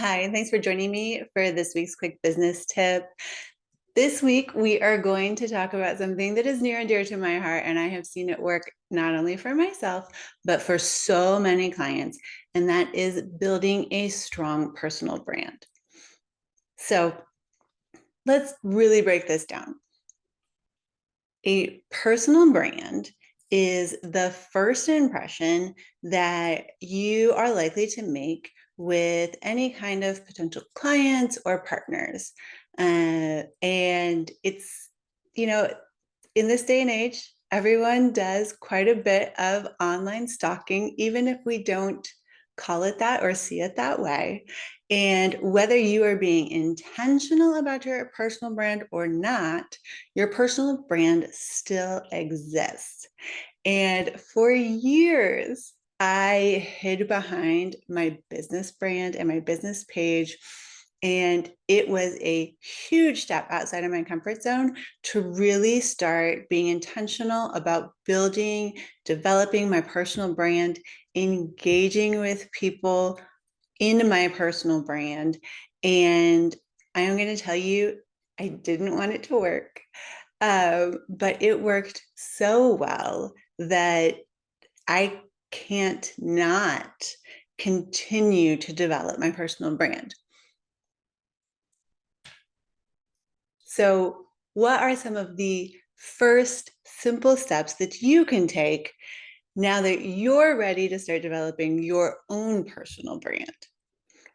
Hi, and thanks for joining me for this week's quick business tip. This week, we are going to talk about something that is near and dear to my heart, and I have seen it work not only for myself, but for so many clients, and that is building a strong personal brand. So let's really break this down. A personal brand is the first impression that you are likely to make with any kind of potential clients or partners. And it's, in this day and age, everyone does quite a bit of online stalking, even if we don't call it that or see it that way. And whether you are being intentional about your personal brand or not, your personal brand still exists. And for years, I hid behind my business brand and my business page. And it was a huge step outside of my comfort zone to really start being intentional about building, developing my personal brand, engaging with people in my personal brand. And I am going to tell you, I didn't want it to work, but it worked so well that I can't not continue to develop my personal brand. So, what are some of the first simple steps that you can take now that you're ready to start developing your own personal brand?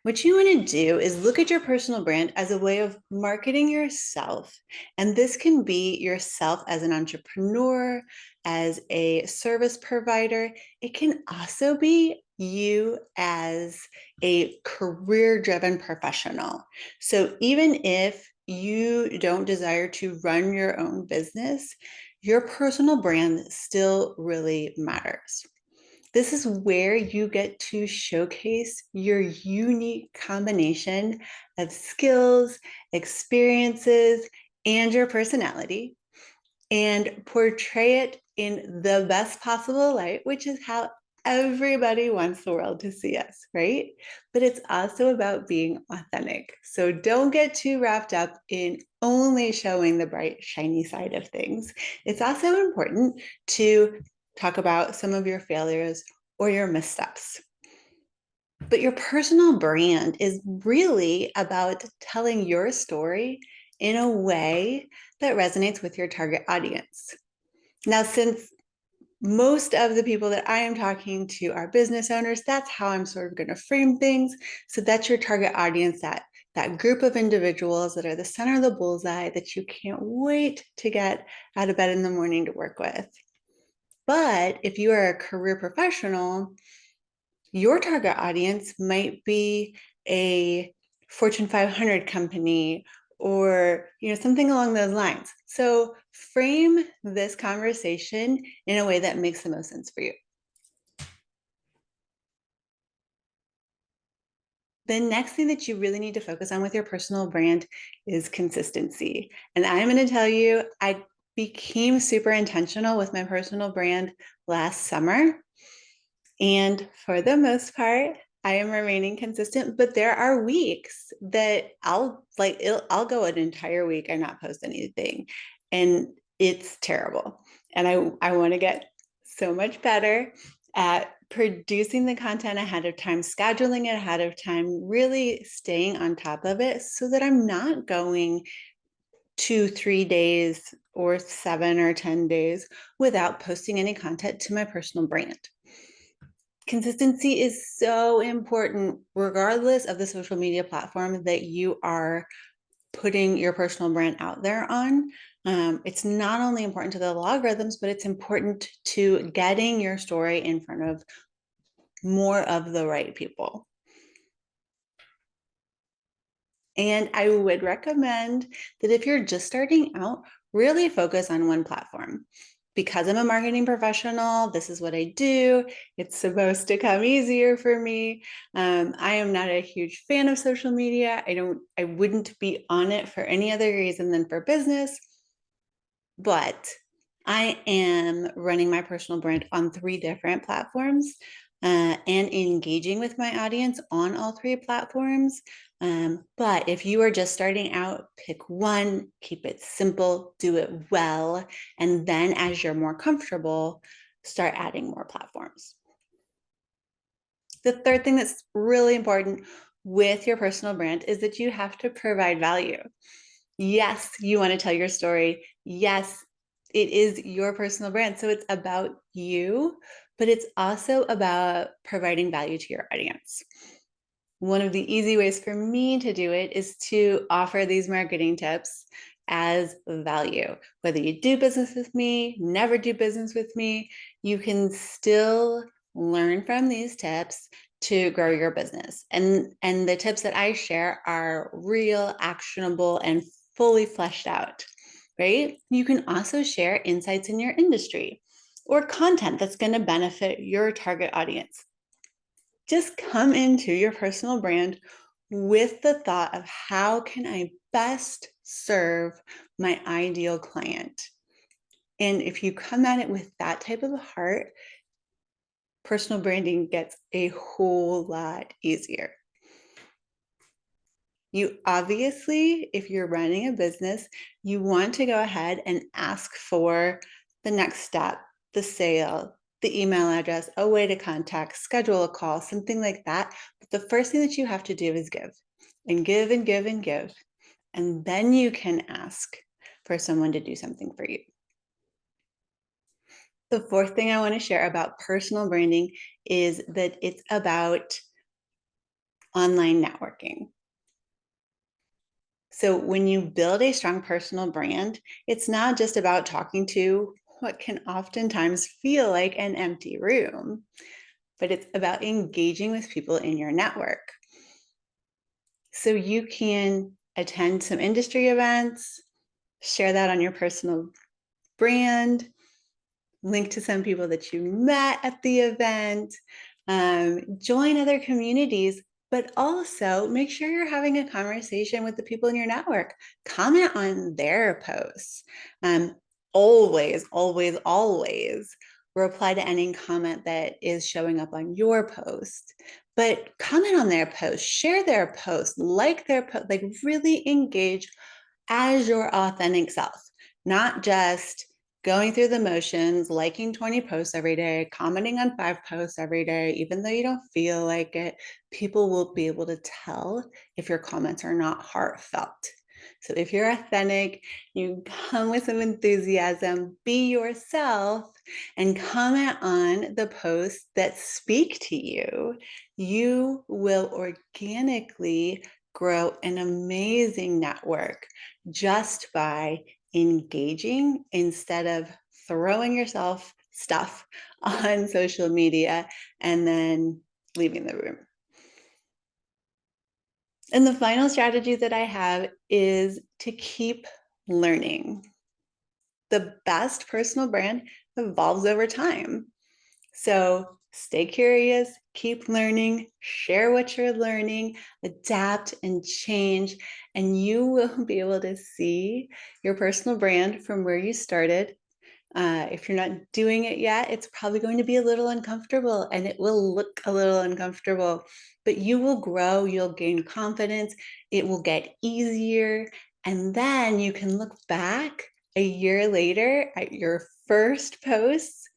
What you want to do is look at your personal brand as a way of marketing yourself. And this can be yourself as an entrepreneur, as a service provider. It can also be you as a career-driven professional. So even if you don't desire to run your own business, your personal brand still really matters. This is where you get to showcase your unique combination of skills, experiences, and your personality, and portray it in the best possible light, which is how everybody wants the world to see us, right? But it's also about being authentic. So don't get too wrapped up in only showing the bright, shiny side of things. It's also important to talk about some of your failures or your missteps. But your personal brand is really about telling your story in a way that resonates with your target audience. Now, since most of the people that I am talking to are business owners, that's how I'm sort of going to frame things. So that's your target audience, that group of individuals that are the center of the bullseye that you can't wait to get out of bed in the morning to work with. But if you are a career professional, your target audience might be a Fortune 500 company or something along those lines. So frame this conversation in a way that makes the most sense for you. The next thing that you really need to focus on with your personal brand is consistency. And I'm going to tell you, I became super intentional with my personal brand last summer. And for the most part, I am remaining consistent, but there are weeks that I'll go an entire week and not post anything. And it's terrible. And I want to get so much better at producing the content ahead of time, scheduling it ahead of time, really staying on top of it so that I'm not going 2-3 days or 7 or 10 days without posting any content to my personal brand. Consistency is so important, regardless of the social media platform that you are putting your personal brand out there on. It's not only important to the algorithms, but it's important to getting your story in front of more of the right people. And I would recommend that if you're just starting out, really focus on one platform. Because I'm a marketing professional, this is what I do. It's supposed to come easier for me. I am not a huge fan of social media. I wouldn't be on it for any other reason than for business. But I am running my personal brand on 3 different platforms. and engaging with my audience on all three platforms. But if you are just starting out, pick one, keep it simple, do it well. And then as you're more comfortable, start adding more platforms. The third thing that's really important with your personal brand is that you have to provide value. Yes, you want to tell your story. Yes, it is your personal brand. So it's about you, but it's also about providing value to your audience. One of the easy ways for me to do it is to offer these marketing tips as value. Whether you do business with me, never do business with me, you can still learn from these tips to grow your business. And the tips that I share are real, actionable, and fully fleshed out, right? You can also share insights in your industry or content that's going to benefit your target audience. Just come into your personal brand with the thought of how can I best serve my ideal client? And if you come at it with that type of a heart, personal branding gets a whole lot easier. You obviously, if you're running a business, you want to go ahead and ask for the next step, the sale, the email address, a way to contact, schedule a call, something like that. But the first thing that you have to do is give and give and give and give. And then you can ask for someone to do something for you. The fourth thing I want to share about personal branding is that it's about online networking. So when you build a strong personal brand, it's not just about talking to what can oftentimes feel like an empty room, but it's about engaging with people in your network. So you can attend some industry events, share that on your personal brand, link to some people that you met at the event, join other communities, but also make sure you're having a conversation with the people in your network. Comment on their posts. Always, always, always reply to any comment that is showing up on your post, but comment on their post, share their post, like their post, like really engage as your authentic self, not just going through the motions, liking 20 posts every day, commenting on 5 posts every day, even though you don't feel like it. People will be able to tell if your comments are not heartfelt. So if you're authentic, you come with some enthusiasm, be yourself, and comment on the posts that speak to you, you will organically grow an amazing network just by engaging instead of throwing yourself stuff on social media and then leaving the room. And the final strategy that I have is to keep learning. The best personal brand evolves over time. So stay curious, keep learning, share what you're learning, adapt and change, and you will be able to see your personal brand from where you started. If you're not doing it yet, it's probably going to be a little uncomfortable and it will look a little uncomfortable, but you will grow, you'll gain confidence, it will get easier, and then you can look back a year later at your first posts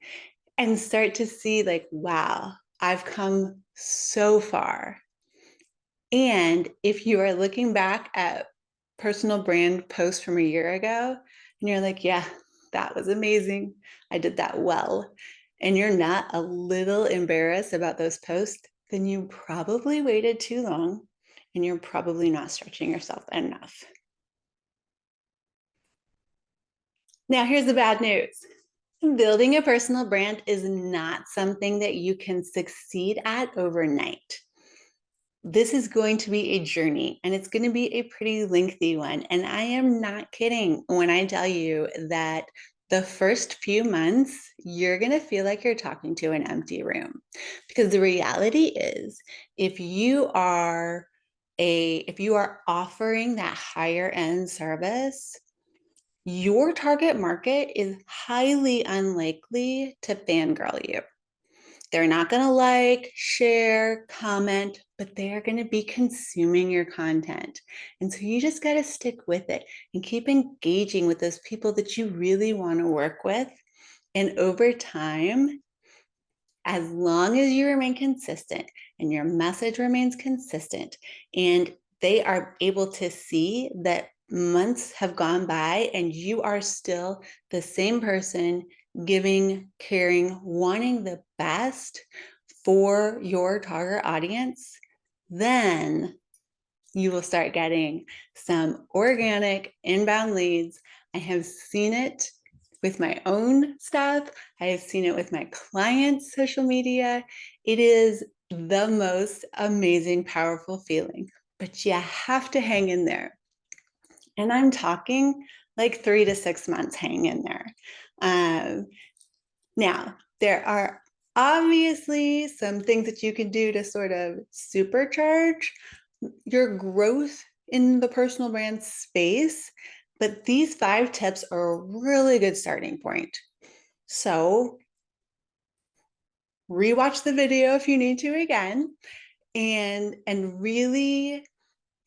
and start to see like, wow, I've come so far. And if you are looking back at personal brand posts from a year ago and you're like, yeah, that was amazing, I did that well, and you're not a little embarrassed about those posts, then you probably waited too long and you're probably not stretching yourself enough. Now, here's the bad news. Building a personal brand is not something that you can succeed at overnight. This is going to be a journey and it's going to be a pretty lengthy one. And I am not kidding when I tell you that the first few months, you're going to feel like you're talking to an empty room. Because the reality is, if you are offering that higher end service, your target market is highly unlikely to fangirl you. They're not going to like, share, comment, but they are going to be consuming your content. And so you just got to stick with it and keep engaging with those people that you really want to work with. And over time, as long as you remain consistent and your message remains consistent, and they are able to see that months have gone by and you are still the same person, giving, caring, wanting the best for your target audience, then you will start getting some organic inbound leads. I have seen it with my own stuff. I have seen it with my clients' social media. It is the most amazing, powerful feeling, but you have to hang in there. And I'm talking like 3 to 6 months hang in there. Now, there are obviously some things that you can do to sort of supercharge your growth in the personal brand space, but these 5 tips are a really good starting point. So rewatch the video if you need to again, and really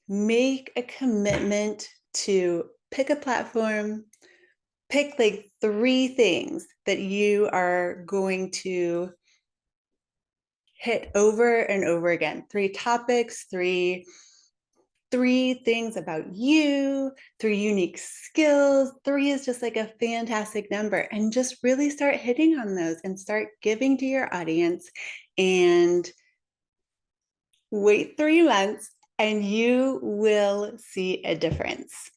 make a commitment to pick a platform, pick like 3 things that you are going to hit over and over again. 3 topics, three things about you, 3 unique skills. 3 is just like a fantastic number. And just really start hitting on those and start giving to your audience, and wait 3 months and you will see a difference.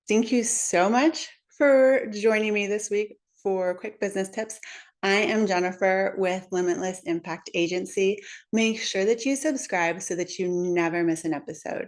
Thank you so much for joining me this week for Quick Business Tips. I am Jennifer with Limitless Impact Agency. Make sure that you subscribe so that you never miss an episode.